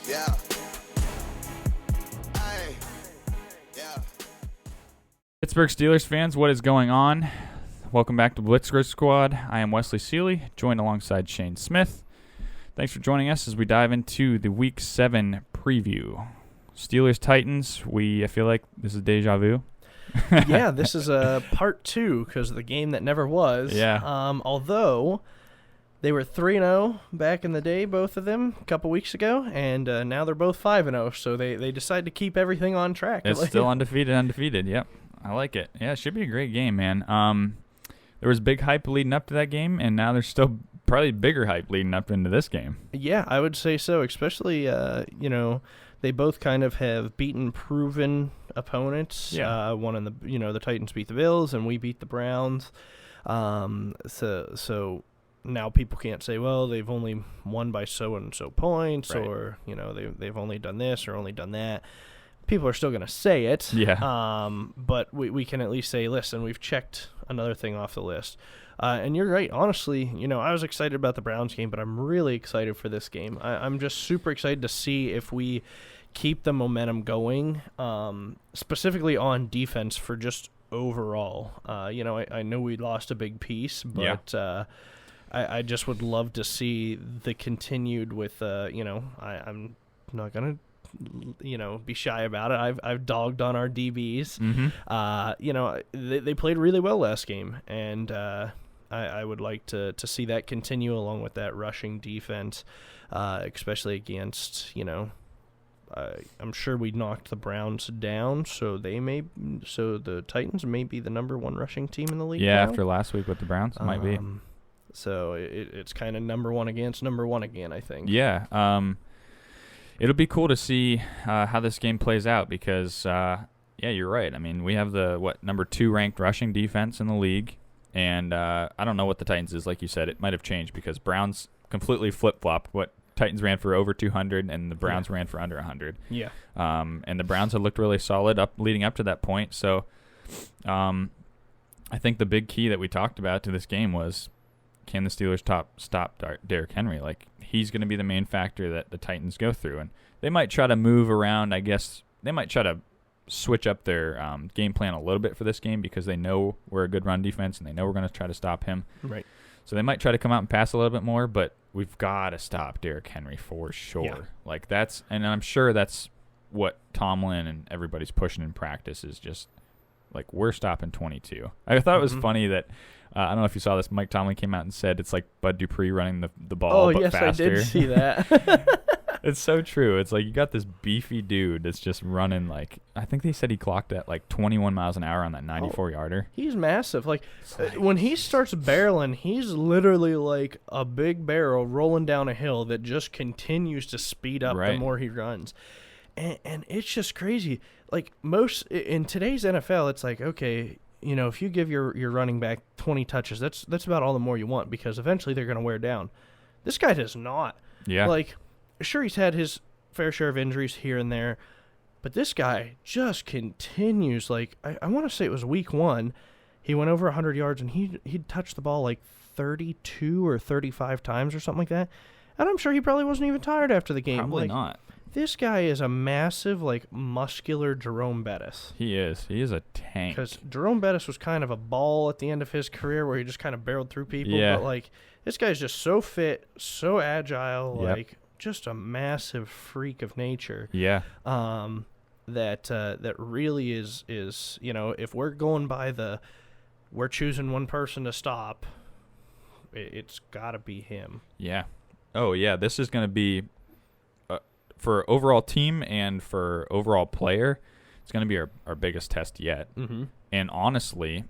Yeah. Hey. Yeah. Pittsburgh Steelers fans, what is going on? Welcome back to Blitzkrieg Squad. I am Wesley Seeley, joined alongside Shane Smith. Thanks for joining us as we dive into the Week 7 preview. Steelers-Titans, I feel like this is deja vu. Yeah, this is a part 2 because of the game that never was. Yeah. Although they were 3-0 back in the day, both of them, a couple weeks ago, and now they're both 5-0, so they decided to keep everything on track. It's still undefeated. Yep. I like it. Yeah, it should be a great game, man. There was big hype leading up to that game, and now there's still probably bigger hype leading up into this game. Yeah, I would say so, especially, they both kind of have beaten proven opponents. Yeah. One in the Titans beat the Bills, and we beat the Browns. So now people can't say, well, they've only won by so and so points, right, or they've only done this or only done that. People are still going to say it. Yeah. But we can at least say, listen, we've checked another thing off the list. And you're right. Honestly, I was excited about the Browns game, but I'm really excited for this game. I'm just super excited to see if we keep the momentum going, specifically on defense for just overall. I know we lost a big piece, but I just would love to see the continued with, I'm not going to be shy about it. I've dogged on our DBs. Mm-hmm. They played really well last game, and I would like to see that continue along with that rushing defense, especially against, I'm sure we knocked the Browns down, so the Titans may be the number 1 rushing team in the league. Yeah, now. after last week with the Browns, it might be. So it's kind of number 1 against number 1 again, I think. Yeah. It'll be cool to see how this game plays out because, you're right. I mean, we have the, number 2 ranked rushing defense in the league, and I don't know what the Titans is. Like you said, it might have changed because Browns completely flip-flopped. What Titans ran for over 200, and the Browns ran for under 100. Yeah. And the Browns had looked really solid leading up to that point. So I think the big key that we talked about to this game was, can the Steelers stop Derrick Henry? Like, he's going to be the main factor that the Titans go through. And they might try to move around, I guess. They might try to switch up their game plan a little bit for this game because they know we're a good run defense and they know we're going to try to stop him. Right. So they might try to come out and pass a little bit more, but we've got to stop Derrick Henry for sure. Yeah. And I'm sure that's what Tomlin and everybody's pushing in practice is just, we're stopping 22. I thought it was funny that, I don't know if you saw this, Mike Tomlin came out and said it's like Bud Dupree running the ball, but faster. I did see that. It's so true. It's like you got this beefy dude that's just running I think they said he clocked at 21 miles an hour on that 94-yarder. He's massive. When he starts barreling, he's literally like a big barrel rolling down a hill that just continues to speed up the more he runs. And it's just crazy. Most in today's NFL, it's like, okay, if you give your running back 20 touches, that's about all the more you want because eventually they're going to wear down. This guy does not. Yeah. Sure, he's had his fair share of injuries here and there, but this guy just continues. I want to say it was week 1, he went over 100 yards and he'd touched the ball 32 or 35 times or something like that. And I'm sure he probably wasn't even tired after the game. Probably not. This guy is a massive, muscular Jerome Bettis. He is. He is a tank. Because Jerome Bettis was kind of a ball at the end of his career where he just kind of barreled through people. Yeah. But, this guy's just so fit, so agile, Yep. Just a massive freak of nature. Yeah. That really is if we're going by we're choosing one person to stop, it's got to be him. Yeah. Oh, yeah. This is going to be, for overall team and for overall player, it's going to be our biggest test yet. Mm-hmm. And honestly,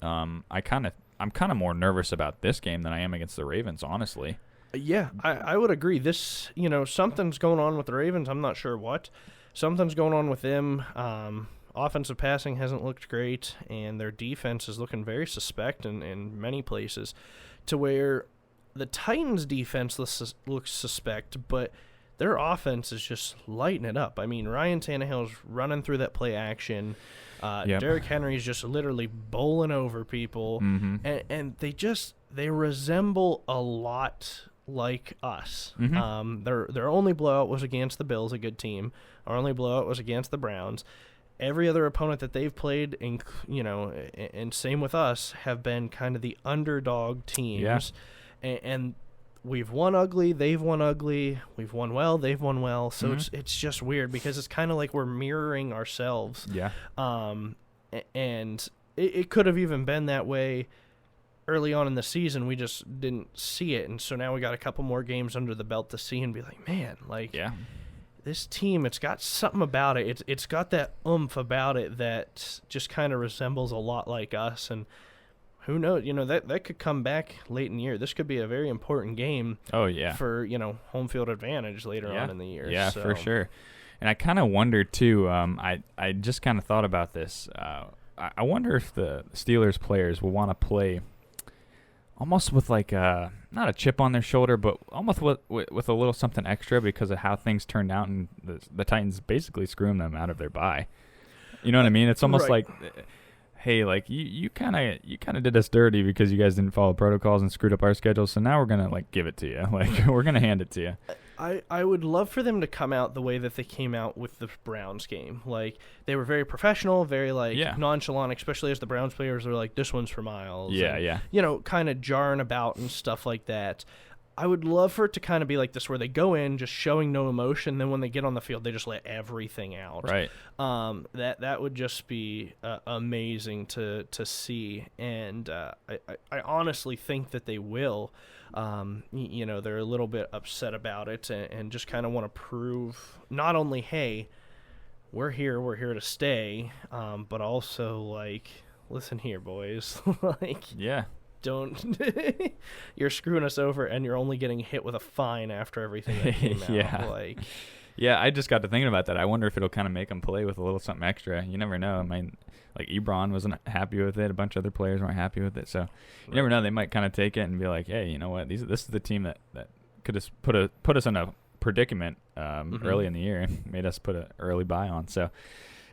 I'm kind of more nervous about this game than I am against the Ravens, honestly. Yeah, I would agree. This, something's going on with the Ravens. I'm not sure what. Something's going on with them. Offensive passing hasn't looked great, and their defense is looking very suspect in many places, to where the Titans' defense looks suspect, but their offense is just lighting it up. I mean, Ryan Tannehill's running through that play action. Yep. Derrick Henry's just literally bowling over people, Mm-hmm. and they resemble a lot like us. Mm-hmm. Their only blowout was against the Bills, a good team. Our only blowout was against the Browns. Every other opponent that they've played, and same with us, have been kind of the underdog teams. Yeah. And we've won ugly, they've won ugly. We've won well, they've won well. So it's just weird because it's kind of like we're mirroring ourselves. Yeah. And it could have even been that way early on in the season. We just didn't see it. And so now we got a couple more games under the belt to see and be like, man, this team, it's got something about it. It's got that oomph about it that just kind of resembles a lot like us. And who knows, that could come back late in the year. This could be a very important game. Oh, yeah. For, home field advantage later on in the year. Yeah, so. For sure. And I kind of wonder, too, I just kind of thought about this. I wonder if the Steelers players will want to play almost with like not a chip on their shoulder, but almost with a little something extra because of how things turned out, and the Titans basically screwing them out of their bye. You know what I mean? It's almost like, hey, like you kind of did us dirty because you guys didn't follow protocols and screwed up our schedule. So now we're gonna give it to you. We're gonna hand it to you. I would love for them to come out the way that they came out with the Browns game. They were very professional, very nonchalant, especially as the Browns players were like, this one's for Miles. Yeah. Kind of jarring about and stuff like that. I would love for it to kind of be like this, where they go in just showing no emotion. Then when they get on the field, they just let everything out. Right. That would just be amazing to see. And I honestly think that they will. They're a little bit upset about it and just kind of want to prove not only, hey, we're here to stay, but also listen here, boys, don't you're screwing us over and you're only getting hit with a fine after everything that came out. Yeah, I just got to thinking about that. I wonder if it'll kind of make them play with a little something extra. You never know. I mean, Ebron wasn't happy with it. A bunch of other players weren't happy with it. So you never know. They might kind of take it and be like, hey, you know what? This is the team that could have put us in a predicament early in the year and made us put an early bye on. So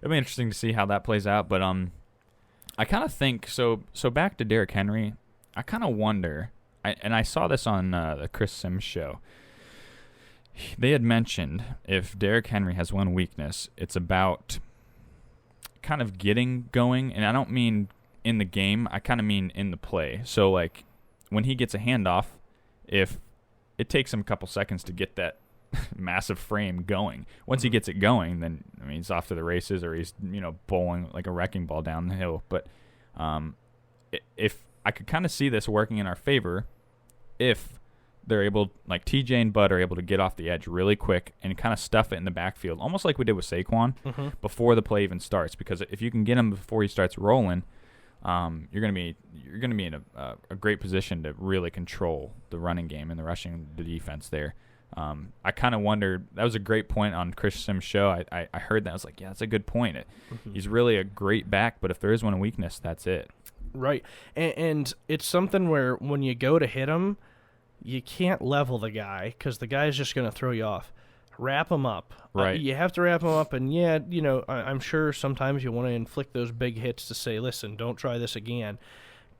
it'll be interesting to see how that plays out. But I kind of think so back to Derrick Henry. I kind of wonder, and I saw this on the Chris Sims show. They had mentioned if Derrick Henry has one weakness, it's about kind of getting going. And I don't mean in the game. I kind of mean in the play. So, when he gets a handoff, if it takes him a couple seconds to get that massive frame going. Once he gets it going, then, he's off to the races, or he's, bowling like a wrecking ball down the hill. But if I could kind of see this working in our favor if they're able, TJ and Bud are able to get off the edge really quick and kind of stuff it in the backfield, almost like we did with Saquon before the play even starts. Because if you can get him before he starts rolling, you're gonna be in a great position to really control the running game and the defense there. I kind of wondered, that was a great point on Chris Sims' show. I heard that. I was like, yeah, that's a good point. He's really a great back, but if there is one weakness, that's it. Right, and it's something where when you go to hit him, you can't level the guy because the guy's just going to throw you off. Wrap him up. Right. You have to wrap him up, and I'm sure sometimes you want to inflict those big hits to say, listen, don't try this again.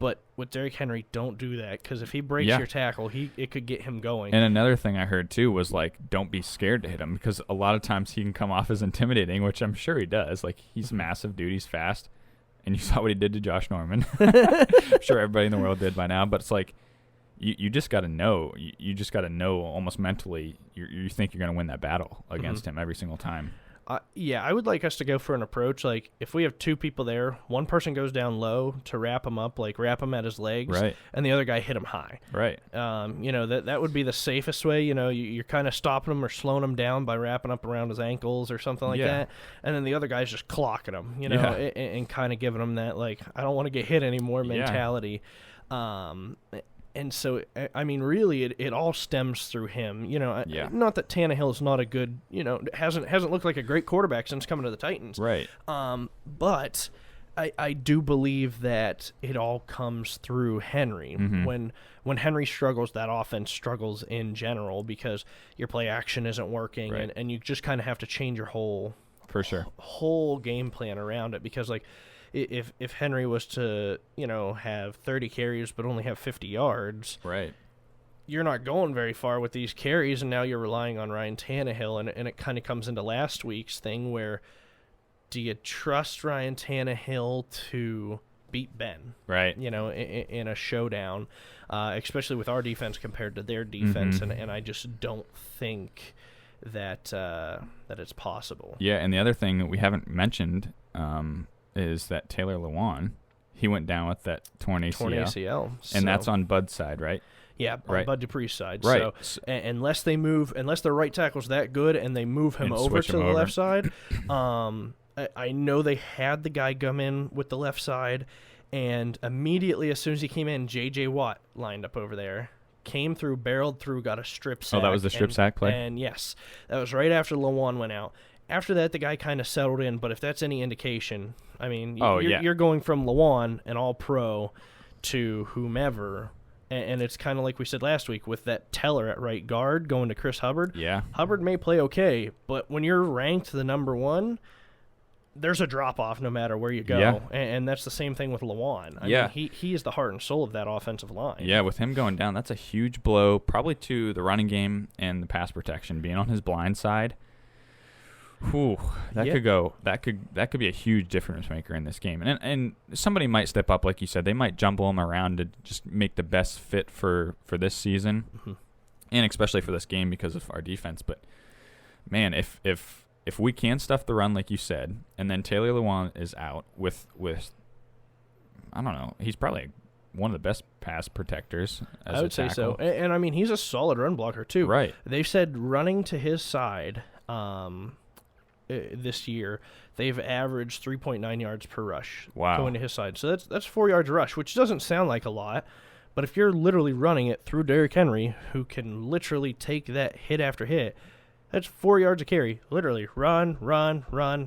But with Derrick Henry, don't do that, because if he breaks your tackle, it could get him going. And another thing I heard, too, was, don't be scared to hit him, because a lot of times he can come off as intimidating, which I'm sure he does. He's massive, dude. He's fast. And you saw what he did to Josh Norman. I'm sure everybody in the world did by now, but it's you just got to know. You just got to know almost mentally you think you're going to win that battle against him every single time. I would like us to go for an approach if we have two people there, one person goes down low to wrap him up, wrap him at his legs, right, and the other guy hit him high. Right. That would be the safest way. You're kind of stopping him or slowing him down by wrapping up around his ankles or something like that, and then the other guy's just clocking him, and kind of giving him that I don't want to get hit anymore mentality. And so, really, it all stems through him. Not that Tannehill is not a good, hasn't looked like a great quarterback since coming to the Titans. Right. But I do believe that it all comes through Henry. When Henry struggles, that offense struggles in general because your play action isn't working, right, and you just kind of have to change your whole game plan around it because, if Henry was to, have 30 carries but only have 50 yards, right, you're not going very far with these carries, and now you're relying on Ryan Tannehill, and it kind of comes into last week's thing where do you trust Ryan Tannehill to beat Ben? Right. In a showdown, especially with our defense compared to their defense, and I just don't think that it's possible. Yeah, and the other thing that we haven't mentioned is that Taylor Lewan, he went down with that torn ACL. And that's on Bud's side, right? Yeah, on Bud Dupree's side. Right. So unless their right tackle's that good and they move him over to the left side, I know they had the guy come in with the left side, and immediately as soon as he came in, J.J. Watt lined up over there, came through, barreled through, got a strip sack. Oh, that was the strip sack play? And yes, that was right after Lewan went out. After that, the guy kind of settled in, but if that's any indication, I mean, you're going from Lewan, an all-pro, to whomever, and it's kind of like we said last week with that Teller at right guard going to Chris Hubbard. Yeah. Hubbard may play okay, but when you're ranked the number one, there's a drop-off no matter where you go, yeah. and that's the same thing with Lewan. I mean, he is the heart and soul of that offensive line. Yeah, with him going down, that's a huge blow, probably to the running game and the pass protection, being on his blind side. Whew, that could be a huge difference maker in this game, and somebody might step up, like you said. They might jumble him around to just make the best fit for this season, and especially for this game because of our defense. But man, if we can stuff the run like you said, and then Taylor Lewan is out with I don't know, he's probably one of the best pass protectors as I would say so, and I mean he's a solid run blocker too. Right. They've said running to his side. This year, they've averaged 3.9 yards per rush going to his side. So that's 4 yards a rush, which doesn't sound like a lot. But if you're literally running it through Derrick Henry, who can literally take that hit after hit, that's 4 yards a carry. Literally, run,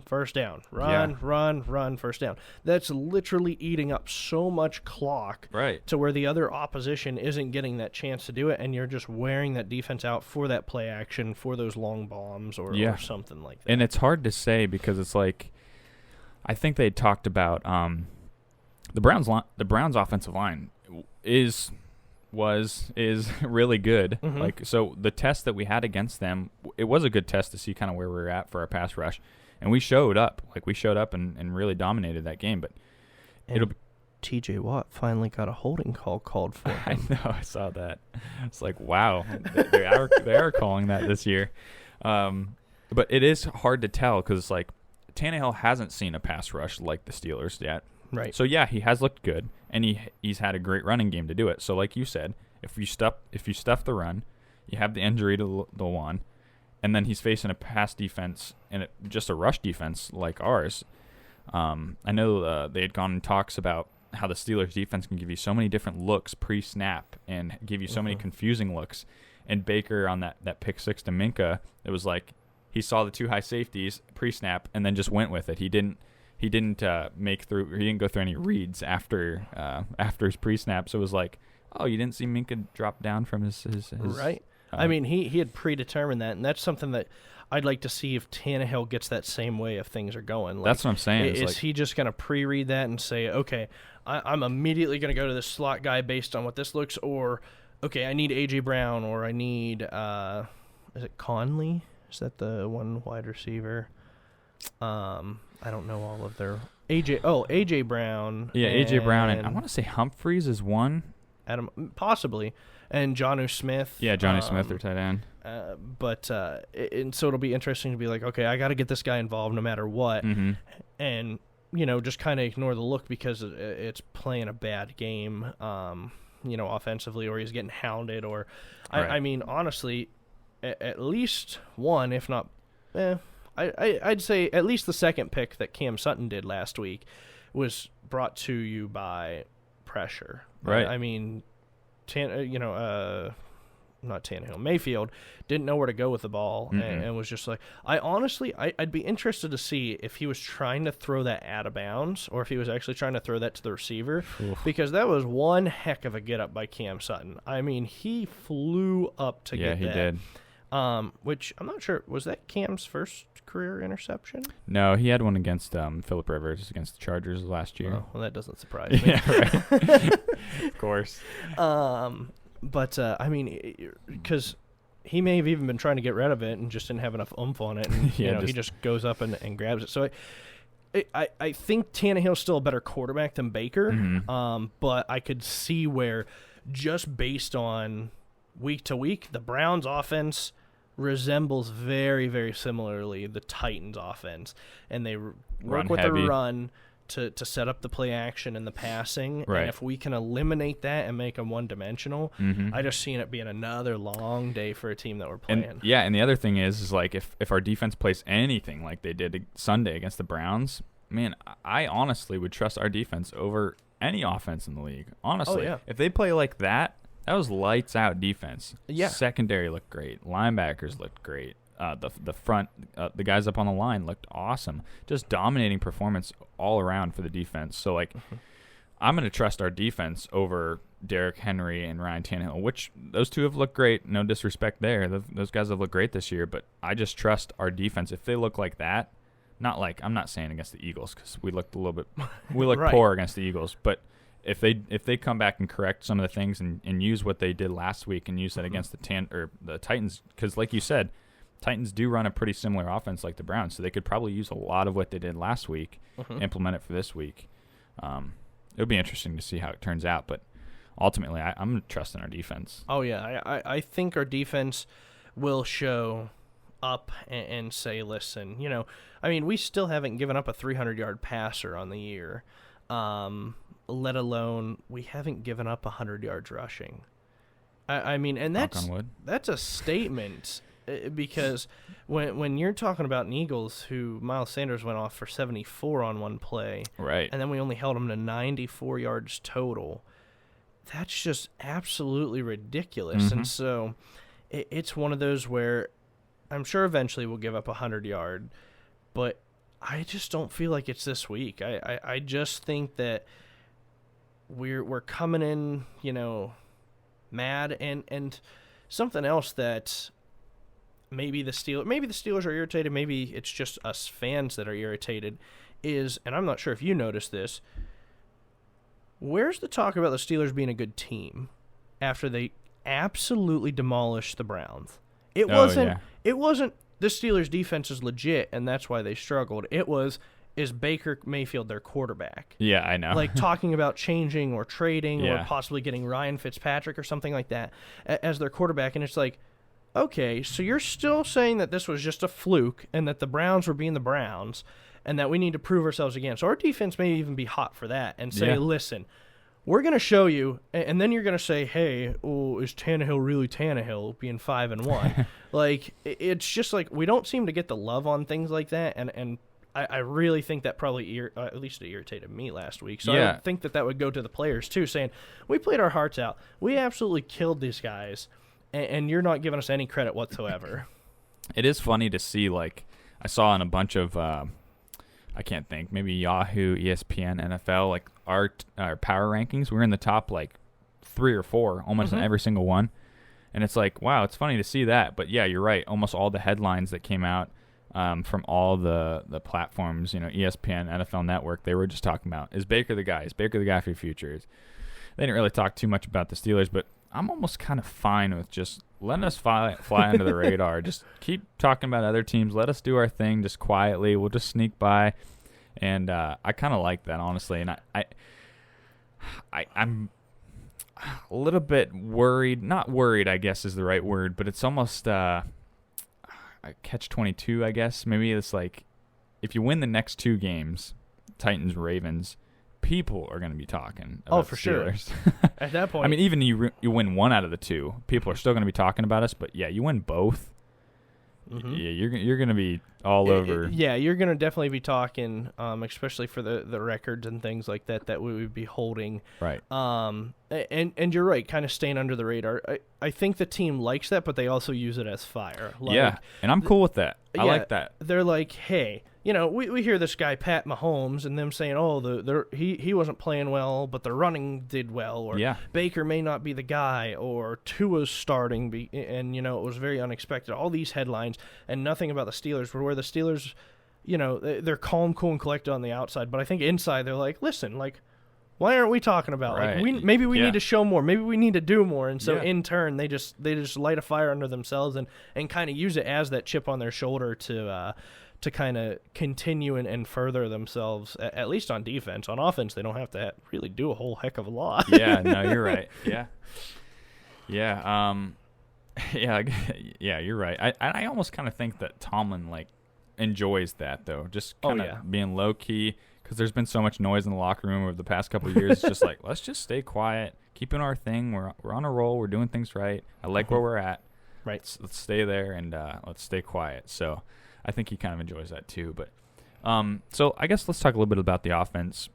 first down. Run, first down. That's literally eating up so much clock to where the other opposition isn't getting that chance to do it, and you're just wearing that defense out for that play action, for those long bombs or something like that. And it's hard to say because it's like, I think they talked about the Browns offensive line is really good. Like, so the test that we had against them, it was a good test to see kind of where we were at for our pass rush, and we showed up and really dominated that game. But it'll be TJ Watt finally got a holding call called for him. I know, I saw that. It's like, wow, they are calling that this year. But it is hard to tell because it's like Tannehill hasn't seen a pass rush like the Steelers yet. Right. So yeah, he has looked good, and he's had a great running game to do it. So like you said, if you stuff the run, you have the injury to Lewan, and then he's facing a pass defense and just a rush defense like ours. I know they had gone in talks about how the Steelers defense can give you so many different looks pre-snap and give you so many confusing looks. And Baker on that pick six to Minka, it was like he saw the two high safeties pre-snap and then just went with it. He didn't he didn't go through any reads after his pre-snap. So it was like, oh, you didn't see Minka drop down from his right. I mean, he had predetermined that, and that's something that I'd like to see if Tannehill gets that same way if things are going. Like, that's what I'm saying. Is he just going to pre-read that and say, okay, I'm immediately going to go to this slot guy based on what this looks, or, okay, I need A.J. Brown, or I need, is it Conley? Is that the one wide receiver? I don't know all of their A.J. Brown. Yeah, A.J. Brown, and I want to say Humphreys is one. Adam, possibly. And Jonnu Smith. Yeah, Jonnu Smith, their tight end. And so it'll be interesting to be like, okay, I got to get this guy involved no matter what. Mm-hmm. And, just kind of ignore the look because it's playing a bad game, offensively, or he's getting hounded. Or, right. I mean, honestly, at least one, if not, I'd say at least the second pick that Cam Sutton did last week was brought to you by pressure. Right. I mean, not Tannehill, Mayfield didn't know where to go with the ball, and was just like, I'd be interested to see if he was trying to throw that out of bounds or if he was actually trying to throw that to the receiver. Oof. Because that was one heck of a get up by Cam Sutton. I mean, he flew up to get that. Yeah, he did. Which I'm not sure, was that Cam's first career interception? No, he had one against Phillip Rivers against the Chargers last year. Oh, well, that doesn't surprise me. Yeah, right. Of course. But I mean, because he may have even been trying to get rid of it and just didn't have enough oomph on it, and he just goes up and grabs it. So I think Tannehill's still a better quarterback than Baker, but I could see where just based on week to week, the Browns' offense resembles very, very similarly the Titans' offense, and they work with the run to set up the play action and the passing. Right. And if we can eliminate that and make them one-dimensional, I just seen it being another long day for a team that we're playing. And the other thing is like if our defense plays anything like they did Sunday against the Browns, man, I honestly would trust our defense over any offense in the league. Honestly, if they play like that was lights out defense. Yeah, secondary looked great, linebackers looked great. The front, the guys up on the line looked awesome. Just dominating performance all around for the defense. So, like, I'm going to trust our defense over Derrick Henry and Ryan Tannehill, which those two have looked great. No disrespect there. Those guys have looked great this year, but I just trust our defense. If they look like that, not like, I'm not saying against the Eagles because we looked a little bit, we looked right. poor against the Eagles, but if they come back and correct some of the things and use what they did last week and use that against the Titans, because like you said, Titans do run a pretty similar offense like the Browns, so they could probably use a lot of what they did last week, implement it for this week. It'll be interesting to see how it turns out, but ultimately I'm trusting our defense. Oh, yeah. I think our defense will show up and say, listen, I mean, we still haven't given up a 300-yard passer on the year, let alone we haven't given up 100 yards rushing. I mean, and that's a statement. Because when you're talking about an Eagles who Miles Sanders went off for 74 on one play, right, and then we only held him to 94 yards total, that's just absolutely ridiculous. And so it's one of those where I'm sure eventually we'll give up 100-yard, but I just don't feel like it's this week. I just think that we're coming in, mad, and something else that maybe the Steelers are irritated, maybe it's just us fans that are irritated, is, and I'm not sure if you noticed this, where's the talk about the Steelers being a good team after they absolutely demolished the Browns? It wasn't the Steelers' defense is legit and that's why they struggled. It was, is Baker Mayfield their quarterback? Yeah, I know. Like talking about changing or trading or possibly getting Ryan Fitzpatrick or something like that as their quarterback, and it's like, okay, so you're still saying that this was just a fluke and that the Browns were being the Browns and that we need to prove ourselves again. So our defense may even be hot for that and say, listen, we're going to show you, and then you're going to say, hey, is Tannehill really Tannehill being 5-1? Like, it's just like we don't seem to get the love on things like that, and I really think that probably at least it irritated me last week. So I think that would go to the players too, saying, we played our hearts out. We absolutely killed these guys. And you're not giving us any credit whatsoever. It is funny to see, like, I saw in a bunch of, I can't think, maybe Yahoo, ESPN, NFL, like, our power rankings, we're in the top, like, 3 or 4, almost in every single one. And it's like, wow, it's funny to see that. But, yeah, you're right. Almost all the headlines that came out from all the platforms, ESPN, NFL Network, they were just talking about, is Baker the guy? Is Baker the guy for your future? They didn't really talk too much about the Steelers, but I'm almost kind of fine with just letting us fly under the radar. Just keep talking about other teams. Let us do our thing just quietly. We'll just sneak by. And I kind of like that, honestly. And I'm a little bit worried. Not worried, I guess, is the right word. But it's almost a catch-22, I guess. Maybe it's like if you win the next 2 games, Titans-Ravens, people are going to be talking about for Steelers. Sure. At that point, I mean, even you win 1 out of the 2, people are still going to be talking about us. But yeah, you win both. Yeah, you're going to be all over. Yeah, you're going to definitely be talking, especially for the records and things like that we would be holding. Right. And you're right, kind of staying under the radar. I think the team likes that, but they also use it as fire. Like, yeah, and I'm cool with that. I like that. They're like, hey, we hear this guy Pat Mahomes and them saying, oh, he wasn't playing well, but the running did well, or Baker may not be the guy, or Tua's starting, and it was very unexpected. All these headlines and nothing about the Steelers, where the Steelers, they're calm, cool, and collected on the outside, but I think inside they're like, listen, like, Why aren't we talking about Right. maybe we Yeah. need to show more, maybe we need to do more, and so Yeah. in turn they just light a fire under themselves and kind of use it as that chip on their shoulder to kind of continue and further themselves, at least on defense. On offense, they don't have to really do a whole heck of a lot. Yeah, no, you're right. Yeah. Yeah, yeah, you're right. I almost kind of think that Tomlin, like, enjoys that, though, just kind of being low-key, because there's been so much noise in the locker room over the past couple of years. It's just like, let's just stay quiet, keep doing our thing. We're on a roll. We're doing things right. I like where we're at. Right. Let's stay there, and let's stay quiet. So I think he kind of enjoys that too. But so I guess let's talk a little bit about the offense.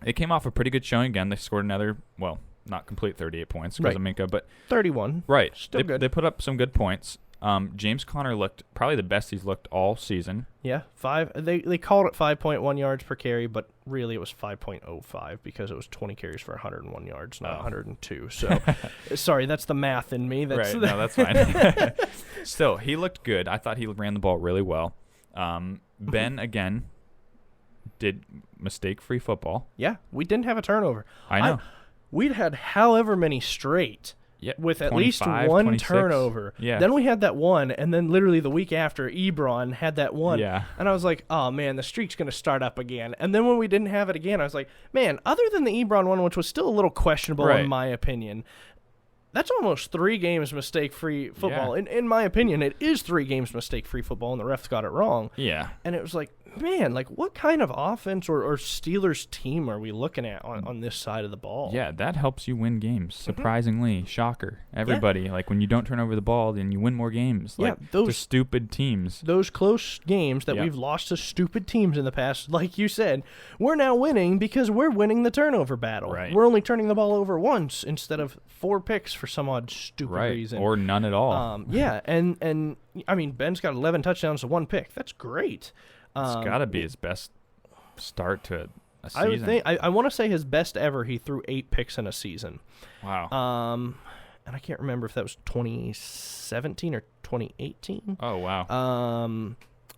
It came off a pretty good showing again. They scored another, well, not complete 38 points because of Minka, but 31. Right. Still good. They put up some good points. James Conner looked probably the best he's looked all season. Yeah, They called it 5.1 yards per carry, but really it was 5.05 because it was 20 carries for 101 yards, not 102. So, sorry, that's the math in me. Right. No, that's fine. Still, he looked good. I thought he ran the ball really well. Ben again did mistake-free football. Yeah, we didn't have a turnover. I know. We'd had however many straight. Yeah, with at least one 26. turnover. Yeah. Then we had that one, and then literally the week after, Ebron had that one. Yeah. And I was like, oh, man, the streak's going to start up again. And then when we didn't have it again, I was like, man, other than the Ebron one, which was still a little questionable in my opinion, that's almost 3 games mistake-free football. Yeah. In my opinion, it is 3 games mistake-free football, and the refs got it wrong. Yeah. And it was like, man, like what kind of offense or Steelers team are we looking at on this side of the ball? Yeah, that helps you win games. Surprisingly, shocker. Everybody, like when you don't turn over the ball, then you win more games. Yeah, like to stupid teams. Those close games that we've lost to stupid teams in the past, like you said, we're now winning because we're winning the turnover battle. Right. We're only turning the ball over once instead of 4 picks for some odd stupid reason. Or none at all. Yeah, and I mean, Ben's got 11 touchdowns to 1 pick. That's great. It's got to be his best start to a season. I would think. I want to say his best ever. He threw 8 picks in a season. Wow. And I can't remember if that was 2017 or 2018. Oh wow.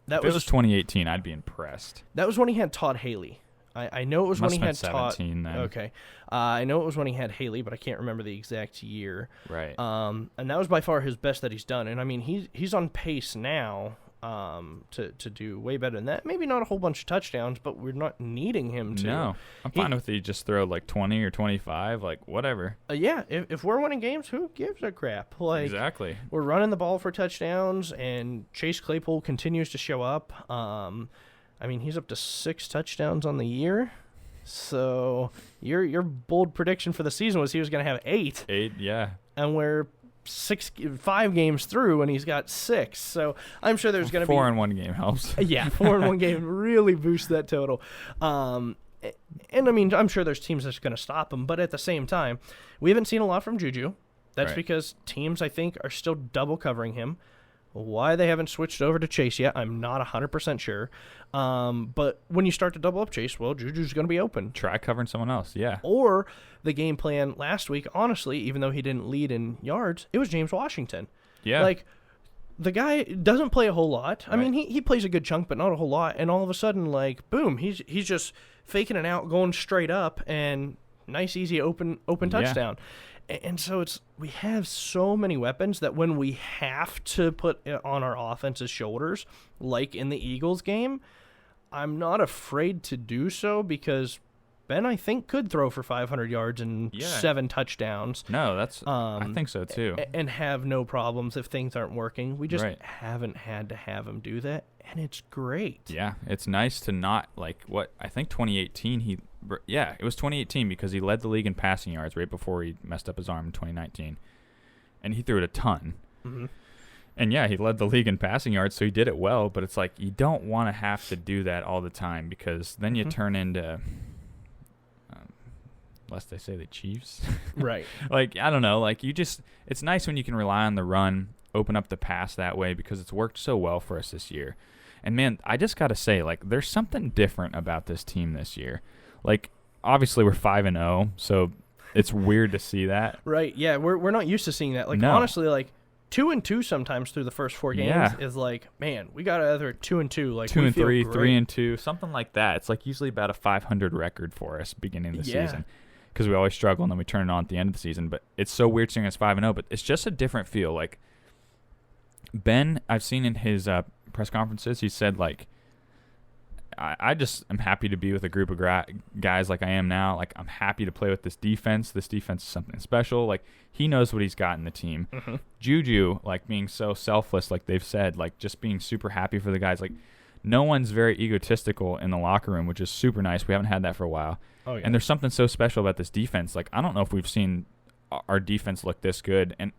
That if it was 2018, I'd be impressed. That was when he had Todd Haley. I know it was when he had 17 Todd. then. Okay. I know it was when he had Haley, but I can't remember the exact year. Right. And that was by far his best that he's done. And I mean, he's on pace now. To do way better than that. Maybe not a whole bunch of touchdowns, but we're not needing him to. No, I'm fine with you just throw like 20 or 25, like whatever. Yeah, if we're winning games, who gives a crap? Like Exactly. We're running the ball for touchdowns, and Chase Claypool continues to show up. I mean, he's up to 6 touchdowns on the year. So your bold prediction for the season was he was going to have 8. 8, yeah. And we're 5 games through, and he's got 6. So I'm sure there's going to be 4 in 1 game helps. Yeah, 4 in 1 game really boosts that total. And I mean, I'm sure there's teams that's going to stop him, but at the same time, we haven't seen a lot from Juju. That's because teams, I think, are still double covering him. Why they haven't switched over to Chase yet, I'm not 100% sure. But when you start to double up Chase, well, Juju's going to be open. Try covering someone else, yeah. Or the game plan last week, honestly, even though he didn't lead in yards, it was James Washington. Yeah. Like, the guy doesn't play a whole lot. I mean, he plays a good chunk, but not a whole lot. And all of a sudden, like, boom, he's just faking it out, going straight up, and nice, easy, open touchdown. And so we have so many weapons that when we have to put it on our offense's shoulders, like in the Eagles game, I'm not afraid to do so because Ben, I think, could throw for 500 yards and 7 touchdowns. No, that's I think so too. And have no problems if things aren't working. We just haven't had to have him do that, and it's great. Yeah, it's nice to not, like, what I think 2018 it was 2018 because he led the league in passing yards right before he messed up his arm in 2019. And he threw it a ton. Mm-hmm. And yeah, he led the league in passing yards, so he did it well, but it's like you don't want to have to do that all the time because then you turn into, lest they say the Chiefs. Right. Like, I don't know, like it's nice when you can rely on the run, open up the pass that way because it's worked so well for us this year. And man, I just got to say, like, there's something different about this team this year. Like, obviously we're 5-0, so it's weird to see that. Right. Yeah, we're not used to seeing that. Like, No. honestly, like, 2-2 sometimes through the first 4 games Yeah. is like, man, we got either 2-2, like 2 we and feel 3, great. 3 and 2, something like that. It's like usually about a 500 record for us beginning of the season, because we always struggle and then we turn it on at the end of the season. But it's so weird seeing us 5-0. But it's just a different feel. Like Ben, I've seen in his press conferences, he said like, I just am happy to be with a group of guys like I am now. Like, I'm happy to play with this defense. This defense is something special. Like, he knows what he's got in the team. Mm-hmm. Juju, like, being so selfless, like they've said, like, just being super happy for the guys. Like, no one's very egotistical in the locker room, which is super nice. We haven't had that for a while. Oh, yeah. And there's something so special about this defense. Like, I don't know if we've seen our defense look this good. And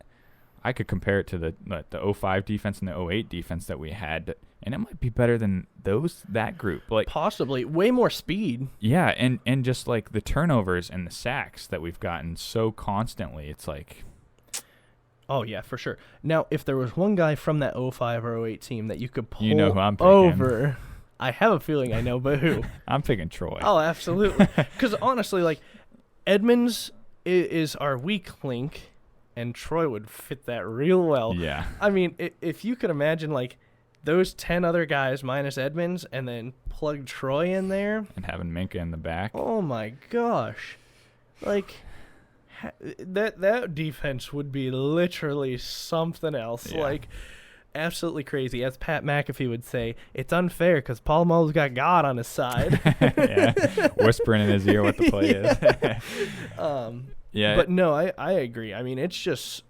I could compare it to the 05 defense and the 08 defense that we had, and it might be better than that group. Like, possibly way more speed. Yeah, and just like the turnovers and the sacks that we've gotten so constantly, it's like, oh yeah, for sure. Now, if there was one guy from that 05 or 08 team that you could pull you know who I'm picking. over, I have a feeling I know, but who? I'm picking Troy. Oh, absolutely. Because honestly, like, Edmonds is our weak link, and Troy would fit that real well. Yeah. I mean, if you could imagine, like, those 10 other guys minus Edmonds and then plug Troy in there. And having Minka in the back. Oh, my gosh. Like, that defense would be literally something else. Yeah. Like, absolutely crazy. As Pat McAfee would say, it's unfair because Paul Mul's got God on his side. Yeah. Whispering in his ear what the play is. Yeah. But no, I agree. I mean, it's just...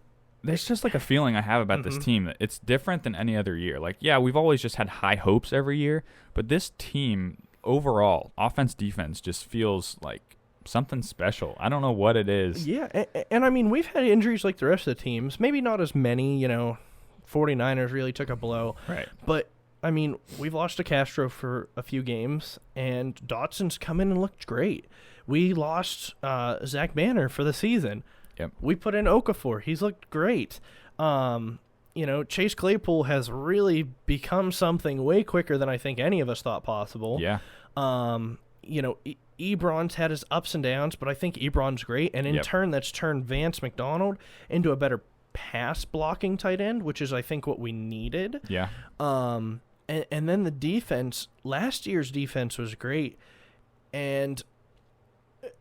There's just like a feeling I have about this team that it's different than any other year. Like, yeah, we've always just had high hopes every year, but this team overall, offense, defense, just feels like something special. I don't know what it is. Yeah, and I mean, we've had injuries like the rest of the teams. Maybe not as many, 49ers really took a blow. Right. But, I mean, we've lost to Castro for a few games, and Dotson's come in and looked great. We lost Zach Banner for the season. Yep. We put in Okafor. He's looked great. Chase Claypool has really become something way quicker than I think any of us thought possible. Yeah. Ebron's had his ups and downs, but I think Ebron's great. And in turn, that's turned Vance McDonald into a better pass blocking tight end, which is, I think, what we needed. Yeah. And then the defense, last year's defense was great. And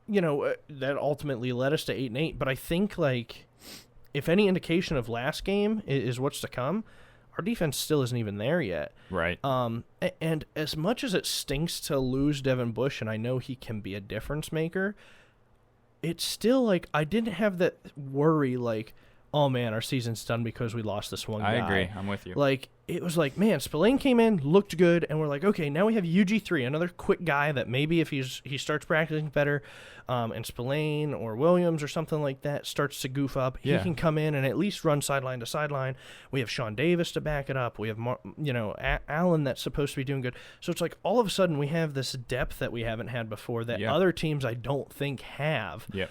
that ultimately led us to 8-8. But I think, like, if any indication of last game is what's to come, our defense still isn't even there yet. Right. And as much as it stinks to lose Devin Bush, and I know he can be a difference maker, it's still, like, I didn't have that worry, like, oh, man, our season's done because we lost this one guy. I agree. I'm with you. Like, it was like, man, Spillane came in, looked good, and we're like, okay, now we have UG3, another quick guy that maybe if he starts practicing better, and Spillane or Williams or something like that starts to goof up, he can come in and at least run sideline to sideline. We have Sean Davis to back it up. We have, Allen that's supposed to be doing good. So it's like all of a sudden we have this depth that we haven't had before that other teams I don't think have. Yep.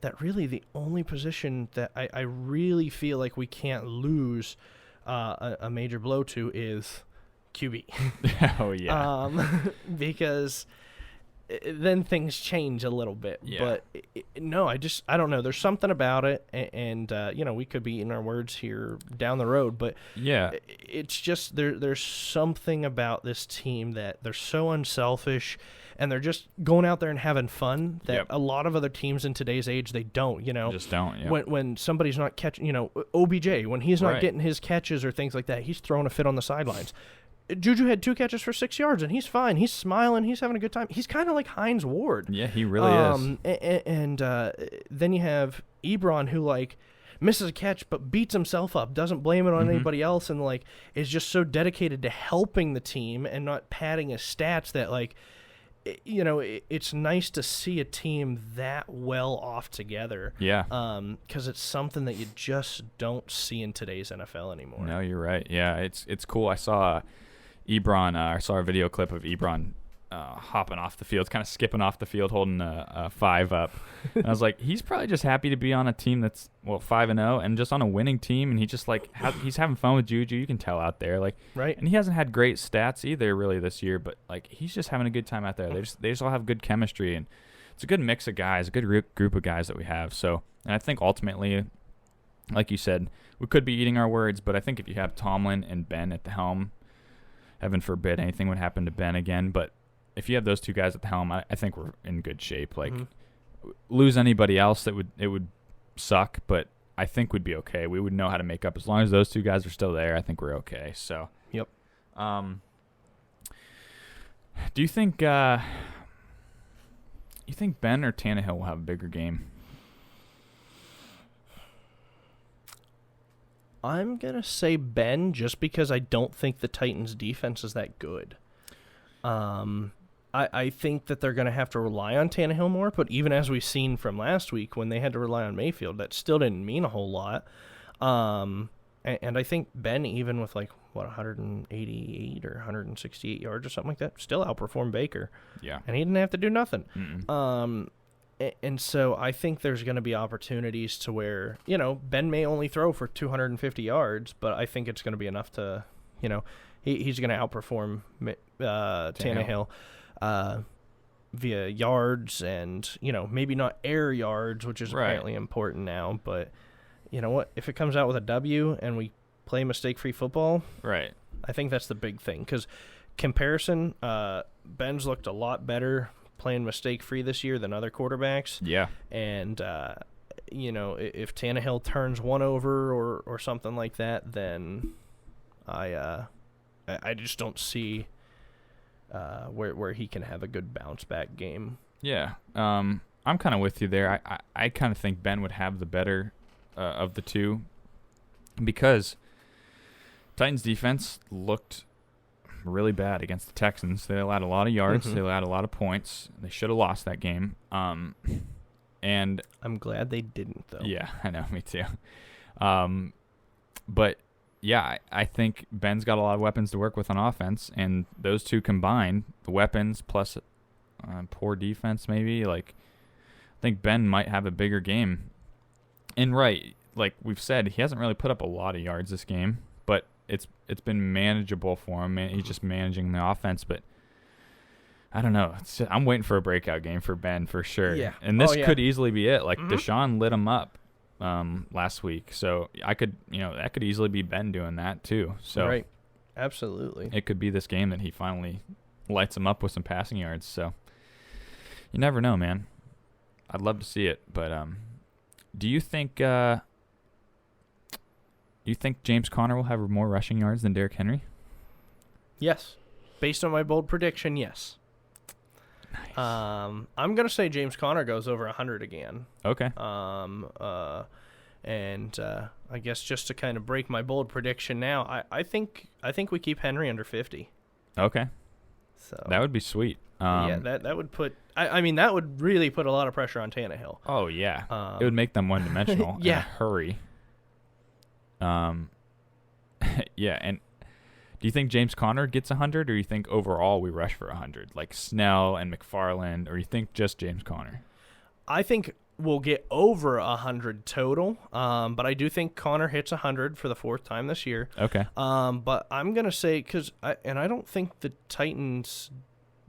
That really the only position that I really feel like we can't lose a major blow to is QB. Oh, yeah. Because then things change a little bit. Yeah. But I don't know. There's something about it, and we could be eating our words here down the road, but yeah, it's just there's something about this team that they're so unselfish, and they're just going out there and having fun that a lot of other teams in today's age, they don't, Just don't, yeah. When somebody's not catching, OBJ, when he's not getting his catches or things like that, he's throwing a fit on the sidelines. Juju had 2 catches for 6 yards, and he's fine. He's smiling. He's having a good time. He's kind of like Hines Ward. Yeah, he really is. And then you have Ebron, who, like, misses a catch but beats himself up, doesn't blame it on anybody else, and, like, is just so dedicated to helping the team and not padding his stats that, like, it's nice to see a team that well off together. Yeah. Because it's something that you just don't see in today's NFL anymore. No, you're right. Yeah, it's cool. I saw I saw a video clip of Ebron hopping off the field, kind of skipping off the field, holding a 5 up. And I was like, he's probably just happy to be on a team that's 5-0 and just on a winning team, and he just he's having fun with Juju. You can tell out there, like, right. And he hasn't had great stats either, really, this year, but like he's just having a good time out there. They just all have good chemistry, and it's a good mix of guys, a good group of guys that we have. So, and I think ultimately, like you said, we could be eating our words, but I think if you have Tomlin and Ben at the helm, heaven forbid anything would happen to Ben again, but if you have those two guys at the helm, I think we're in good shape. Like, lose anybody else, it would suck, but I think we'd be okay. We would know how to make up. As long as those two guys are still there, I think we're okay. So, yep. Do you think Ben or Tannehill will have a bigger game? I'm going to say Ben just because I don't think the Titans' defense is that good. I think that they're going to have to rely on Tannehill more, but even as we've seen from last week when they had to rely on Mayfield, that still didn't mean a whole lot. And I think Ben, even with 188 or 168 yards or something like that, still outperformed Baker. Yeah. And he didn't have to do nothing. And so I think there's going to be opportunities to where, Ben may only throw for 250 yards, but I think it's going to be enough to, he's going to outperform Tannehill via yards and, maybe not air yards, which is apparently important now. But you know what? If it comes out with a W and we play mistake-free football, right? I think that's the big thing. Because comparison, Ben's looked a lot better playing mistake-free this year than other quarterbacks. Yeah. And, if Tannehill turns one over or something like that, then I just don't see where he can have a good bounce-back game. Yeah. I'm kind of with you there. I kind of think Ben would have the better of the two because Titans defense looked really bad against the Texans. They allowed a lot of yards. They allowed a lot of points. They should have lost that game. And I'm glad they didn't, though. Yeah, I know. Me too. But yeah, I think Ben's got a lot of weapons to work with on offense, and those two combined, the weapons plus poor defense, maybe. I think Ben might have a bigger game. And like we've said, he hasn't really put up a lot of yards this game, but it's been manageable for him. He's just managing the offense, but I don't know. I'm waiting for a breakout game for Ben for sure. Yeah. And this could easily be it. Deshaun lit him up last week, so that could easily be Ben doing that too. So right, absolutely, it could be this game that he finally lights him up with some passing yards. So you never know, man. I'd love to see it, but do you think James Conner will have more rushing yards than Derrick Henry? Yes, based on my bold prediction, yes. Nice. I'm gonna say James Conner goes over 100 again. Okay. And I guess just to kind of break my bold prediction now, I think we keep Henry under 50. Okay. So that would be sweet. That would put. I mean, that would really put a lot of pressure on Tannehill. Oh yeah, it would make them one-dimensional in a hurry. Yeah, and do you think James Conner gets 100, or you think overall we rush for 100, like Snell and McFarland, or you think just James Conner? I think we'll get over 100 total, but I do think Conner hits 100 for the fourth time this year. Okay. But I'm gonna say I don't think the Titans'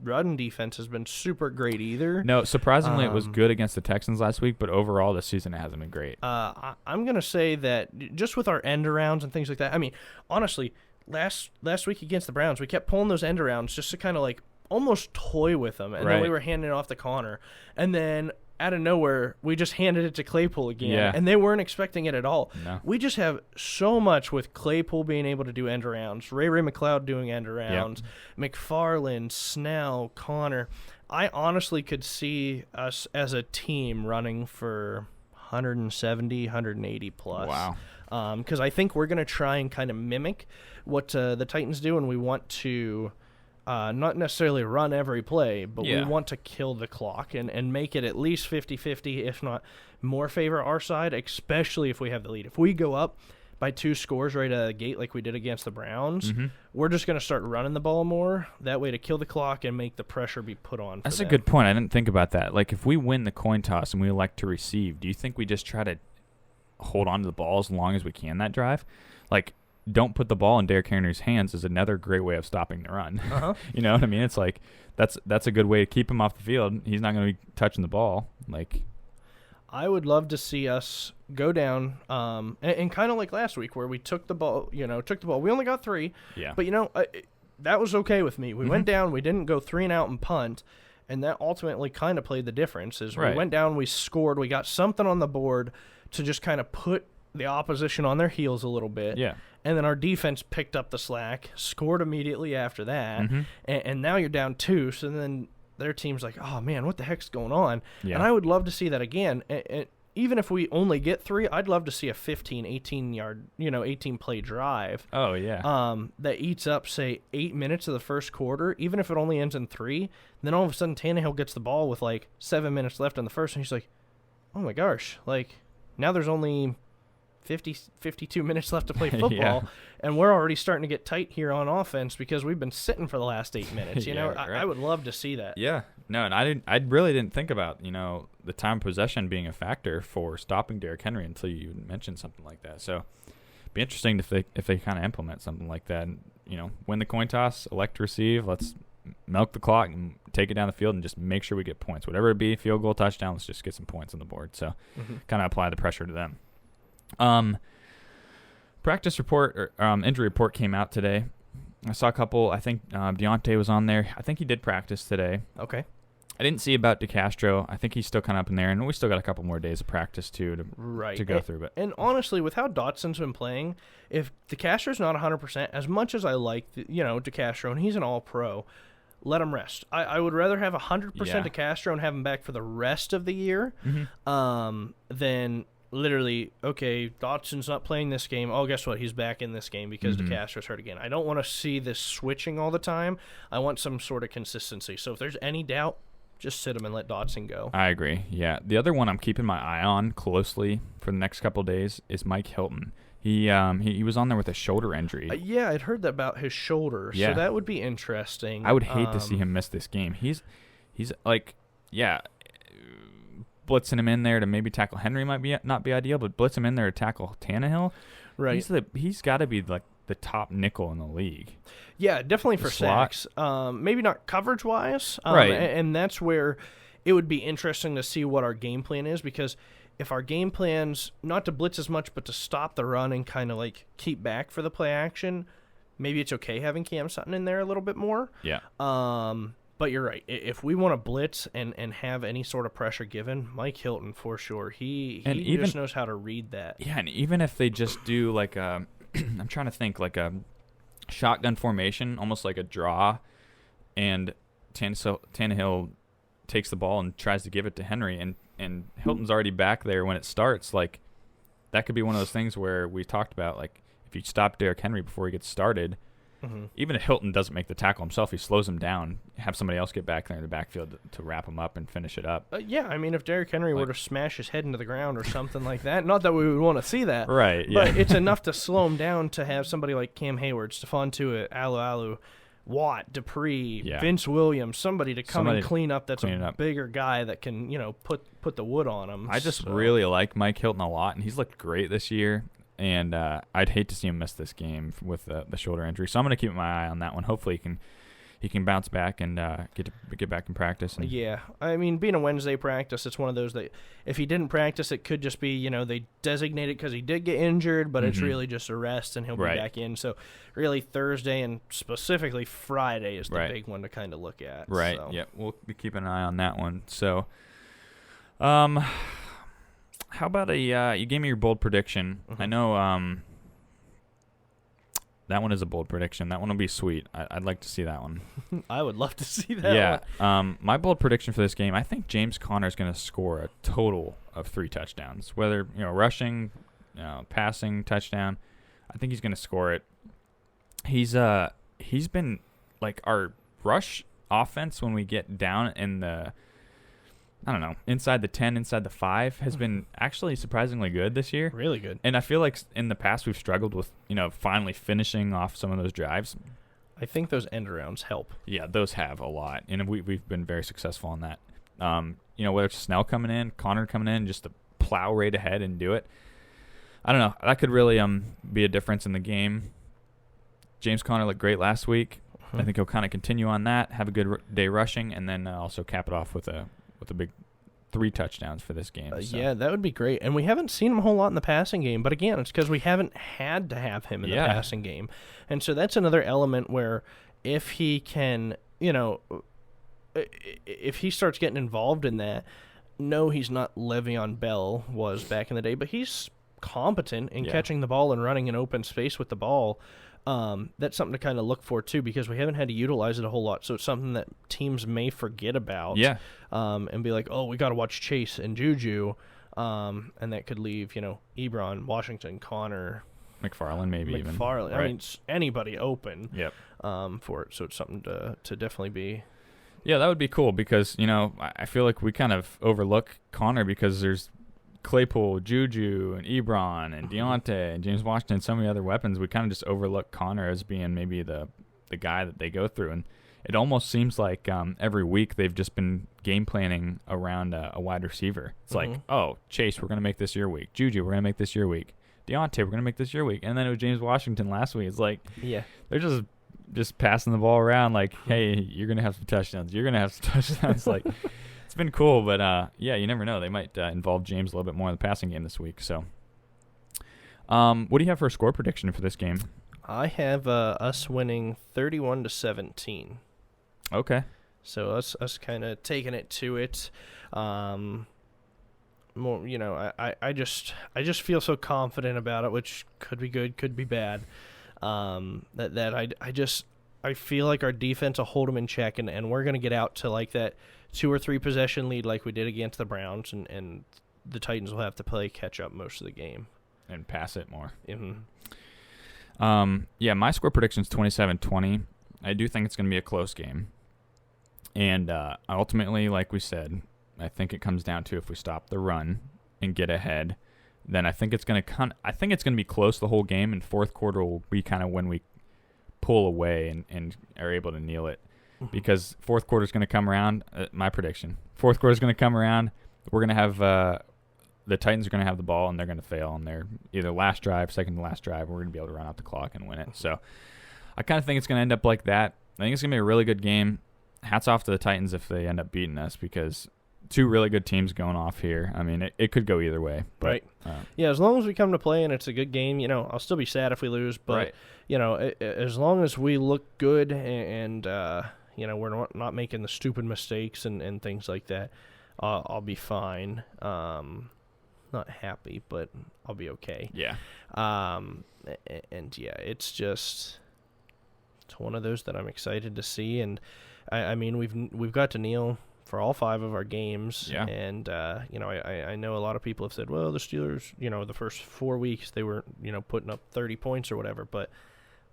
run defense has been super great either. No, surprisingly, it was good against the Texans last week, but overall this season it hasn't been great. I'm gonna say that just with our end arounds and things like that. I mean, honestly, last week against the Browns, we kept pulling those end arounds just to kind of almost toy with them, and then we were handing it off to Conner, and then out of nowhere we just handed it to Claypool again, and they weren't expecting it at all. No. We just have so much with Claypool being able to do end arounds, Ray McLeod doing end arounds, McFarland, Snell, Conner. I honestly could see us as a team running for 170, 180 plus. Wow. Because I think we're going to try and kind of mimic what the Titans do, and we want to not necessarily run every play, but we want to kill the clock and make it at least 50-50, if not more favor our side, especially if we have the lead. If we go up by 2 scores right out of the gate like we did against the Browns, we're just going to start running the ball more, that way to kill the clock and make the pressure be put on. That's a good point. I didn't think about that. If we win the coin toss and we elect to receive, do you think we just try to hold on to the ball as long as we can that drive? Don't put the ball in Derrick Henry's hands is another great way of stopping the run. You know what I mean? It's that's a good way to keep him off the field. He's not going to be touching the ball. I would love to see us go down, and kind of like last week where we took the ball. We only got 3, Yeah. but that was okay with me. We went down, we didn't go 3 and out and punt, and that ultimately kind of played the difference. Is Right. we went down, we scored, we got something on the board to just kind of put the opposition on their heels a little bit. Yeah. And then our defense picked up the slack, scored immediately after that, and now you're down 2. So then their team's like, oh man, what the heck's going on? Yeah. And I would love to see that again. And even if we only get 3, I'd love to see a 15, 18-yard, 18-play drive. Oh, yeah. That eats up, say, 8 minutes of the first quarter, even if it only ends in 3. Then all of a sudden Tannehill gets the ball with like 7 minutes left in the first, and he's like, oh my gosh, like now there's only 52 minutes left to play football, Yeah. and we're already starting to get tight here on offense because we've been sitting for the last 8 minutes. Yeah, right. I would love to see that. Yeah. No, and I really didn't think about, the time of possession being a factor for stopping Derrick Henry until you mentioned something like that. So it'd be interesting if they kind of implement something like that and, win the coin toss, elect to receive, let's milk the clock and take it down the field and just make sure we get points. Whatever it be, field goal, touchdown, let's just get some points on the board. So kind of apply the pressure to them. Practice report or injury report came out today. I saw a couple. I think Deontay was on there. I think he did practice today. Okay. I didn't see about DeCastro. I think he's still kind of up in there, and we still got a couple more days of practice too to go through. But and honestly, with how Dotson's been playing, if DeCastro's not 100%, as much as I like DeCastro, and he's an All-Pro, let him rest. I would rather have 100% DeCastro and have him back for the rest of the year, than literally, okay, Dotson's not playing this game. Oh, guess what? He's back in this game because DeCastro's hurt again. I don't want to see this switching all the time. I want some sort of consistency. So if there's any doubt, just sit him and let Dotson go. I agree. Yeah. The other one I'm keeping my eye on closely for the next couple of days is Mike Hilton. He was on there with a shoulder injury. Yeah, I'd heard about his shoulder, so that would be interesting. I would hate to see him miss this game. He's like, blitzing him in there to maybe tackle Henry might not be ideal, but blitz him in there to tackle Tannehill. Right. He's got to be like the top nickel in the league. Yeah, definitely for slot. sacks. Maybe not coverage-wise. Right. And that's where it would be interesting to see what our game plan is, because if our game plan's not to blitz as much but to stop the run and kind of like keep back for the play action, maybe it's okay having Cam Sutton in there a little bit more. Yeah. But you're right. If we want to blitz and have any sort of pressure given, Mike Hilton for sure. He just knows how to read that. Yeah, and even if they just do like a, I'm trying to think, like a shotgun formation, almost like a draw, and Tannehill takes the ball and tries to give it to Henry, and Hilton's already back there when it starts. Like, that could be one of those things where we talked about, like, if you stop Derrick Henry before he gets started, even if Hilton doesn't make the tackle himself, he slows him down, have somebody else get back there in the backfield to wrap him up and finish it up. Yeah, I mean, if Derrick Henry were to smash his head into the ground or something like that, not that we would want to see that. Right, but it's enough to slow him down to have somebody like Cam Hayward, Stephon Tuitt, Alu, Watt, Dupree, Vince Williams, somebody to come and clean up that's a bigger guy that can, put the wood on him. I just really like Mike Hilton a lot, and he's looked great this year. And I'd hate to see him miss this game with the shoulder injury. So I'm going to keep my eye on that one. Hopefully he can bounce back and get back in practice. Yeah, I mean, being a Wednesday practice, it's one of those that if he didn't practice, it could just be, they designate it because he did get injured, but it's really just a rest and he'll be back in. So really Thursday and specifically Friday is the big one to kind of look at. Right, so. Yeah, we'll be keeping an eye on that one. So, how about you gave me your bold prediction. I know that one is a bold prediction. That one will be sweet. I'd like to see that one. I would love to see that one. My bold prediction for this game, I think James Conner is going to score a total of 3 touchdowns. Whether, rushing, passing, touchdown, I think he's going to score it. He's been like our rush offense when we get down in the, I don't know, inside the 10, inside the 5 has been actually surprisingly good this year. Really good. And I feel like in the past we've struggled with, finally finishing off some of those drives. I think those end arounds help. Yeah, those have a lot. And we've been very successful on that. Whether it's Snell coming in, Connor coming in, just to plow right ahead and do it. I don't know. That could really be a difference in the game. James Conner looked great last week. I think he'll kind of continue on that, have a good day rushing, and then also cap it off with a big 3 touchdowns for this game. So. Yeah, that would be great. And we haven't seen him a whole lot in the passing game, but again, it's because we haven't had to have him in the passing game. And so that's another element where if he can, if he starts getting involved in that, no, he's not Le'Veon Bell was back in the day, but he's competent in catching the ball and running in open space with the ball. That's something to kind of look for too, because we haven't had to utilize it a whole lot. So it's something that teams may forget about. Yeah. And be like, oh, we got to watch Chase and Juju, and that could leave Ebron, Washington, Connor, McFarland, maybe even. Right. I mean, anybody open. Yep. For it. So it's something to definitely be. Yeah, that would be cool because I feel like we kind of overlook Connor because there's Claypool, Juju, and Ebron, and Deontay, and James Washington, so many other weapons. We kind of just overlook Connor as being maybe the guy that they go through. And it almost seems like every week they've just been game planning around a wide receiver. It's like, oh, Chase, we're going to make this your week. Juju, we're going to make this your week. Deontay, we're going to make this your week. And then it was James Washington last week. It's like, they're just passing the ball around like, hey, you're going to have some touchdowns. You're going to have some touchdowns. Like, it's been cool, but you never know. They might involve James a little bit more in the passing game this week. So, what do you have for a score prediction for this game? I have us winning 31-17. Okay. So us kind of taking it to it. More, I just feel so confident about it, which could be good, could be bad. I feel like our defense will hold them in check, and we're gonna get out to like that 2 or 3 possession lead like we did against the Browns, and the Titans will have to play catch up most of the game and pass it more. Mm-hmm. My score prediction is 27-20. I do think it's going to be a close game. And ultimately, like we said, I think it comes down to if we stop the run and get ahead, then I think it's going to be close the whole game, and fourth quarter will be kind of when we pull away and are able to kneel it. Because fourth quarter is going to come around, my prediction, fourth quarter is going to come around, we're going to have the Titans are going to have the ball, and they're going to fail on their either last drive, second to last drive. We're going to be able to run out the clock and win it. So I kind of think it's going to end up like that. I think it's going to be a really good game. Hats off to the Titans if they end up beating us, because 2 really good teams going off here. I mean, it could go either way. But, right. As long as we come to play and it's a good game, I'll still be sad if we lose. But, as long as we look good and we're not making the stupid mistakes and things like that, I'll be fine. Not happy, but I'll be okay. Yeah. It's one of those that I'm excited to see, and I mean we've got to kneel for all 5 of our games. Yeah. And I know a lot of people have said, well, the Steelers, the first 4 weeks they were putting up 30 points or whatever, but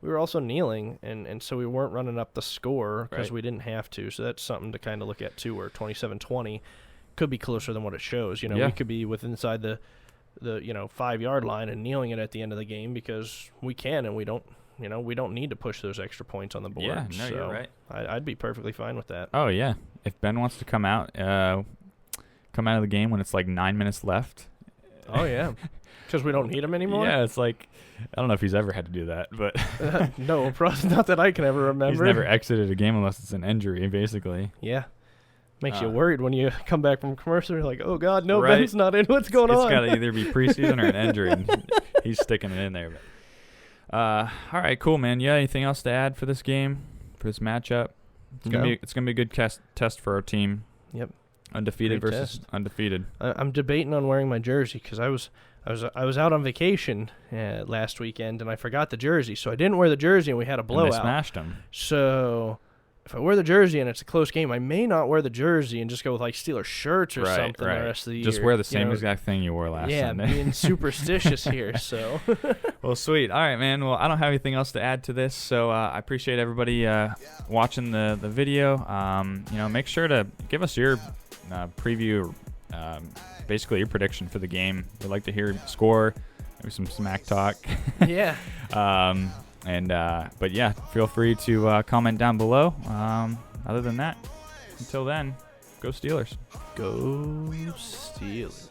we were also kneeling, and so we weren't running up the score because we didn't have to. So that's something to kind of look at too, where 27-20 could be closer than what it shows. We could be inside the 5-yard line and kneeling it at the end of the game because we can, and we don't need to push those extra points on the board. Yeah, no, so you're right. I'd be perfectly fine with that. Oh yeah, if Ben wants to come out of the game when it's like 9 minutes left. Oh yeah, because we don't need him anymore. Yeah, it's like I don't know if he's ever had to do that, but no, probably not that I can ever remember. He's never exited a game unless it's an injury, basically. Yeah. Makes you worried when you come back from commercial. You're like, oh, God, no, Ben's not in. What's going on? It's got to either be preseason or an injury, and he's sticking it in there. But, all right, cool, man. Yeah, anything else to add for this game, for this matchup? It's gonna be a good test for our team. Yep. Undefeated versus undefeated. I'm debating on wearing my jersey because I was out on vacation last weekend, and I forgot the jersey, so I didn't wear the jersey, and we had a blowout. And they smashed them. So if I wear the jersey and it's a close game, I may not wear the jersey and just go with like Steelers shirts or something the rest of the year. Just wear the same exact thing you wore last Sunday. Yeah, being superstitious here. So. Well, sweet. All right, man. Well, I don't have anything else to add to this, so I appreciate everybody watching the video. Make sure to give us your preview, basically your prediction for the game. We'd like to hear score, maybe some smack talk. Yeah. But yeah, feel free to comment down below. Other than that, until then, go Steelers. Go Steelers.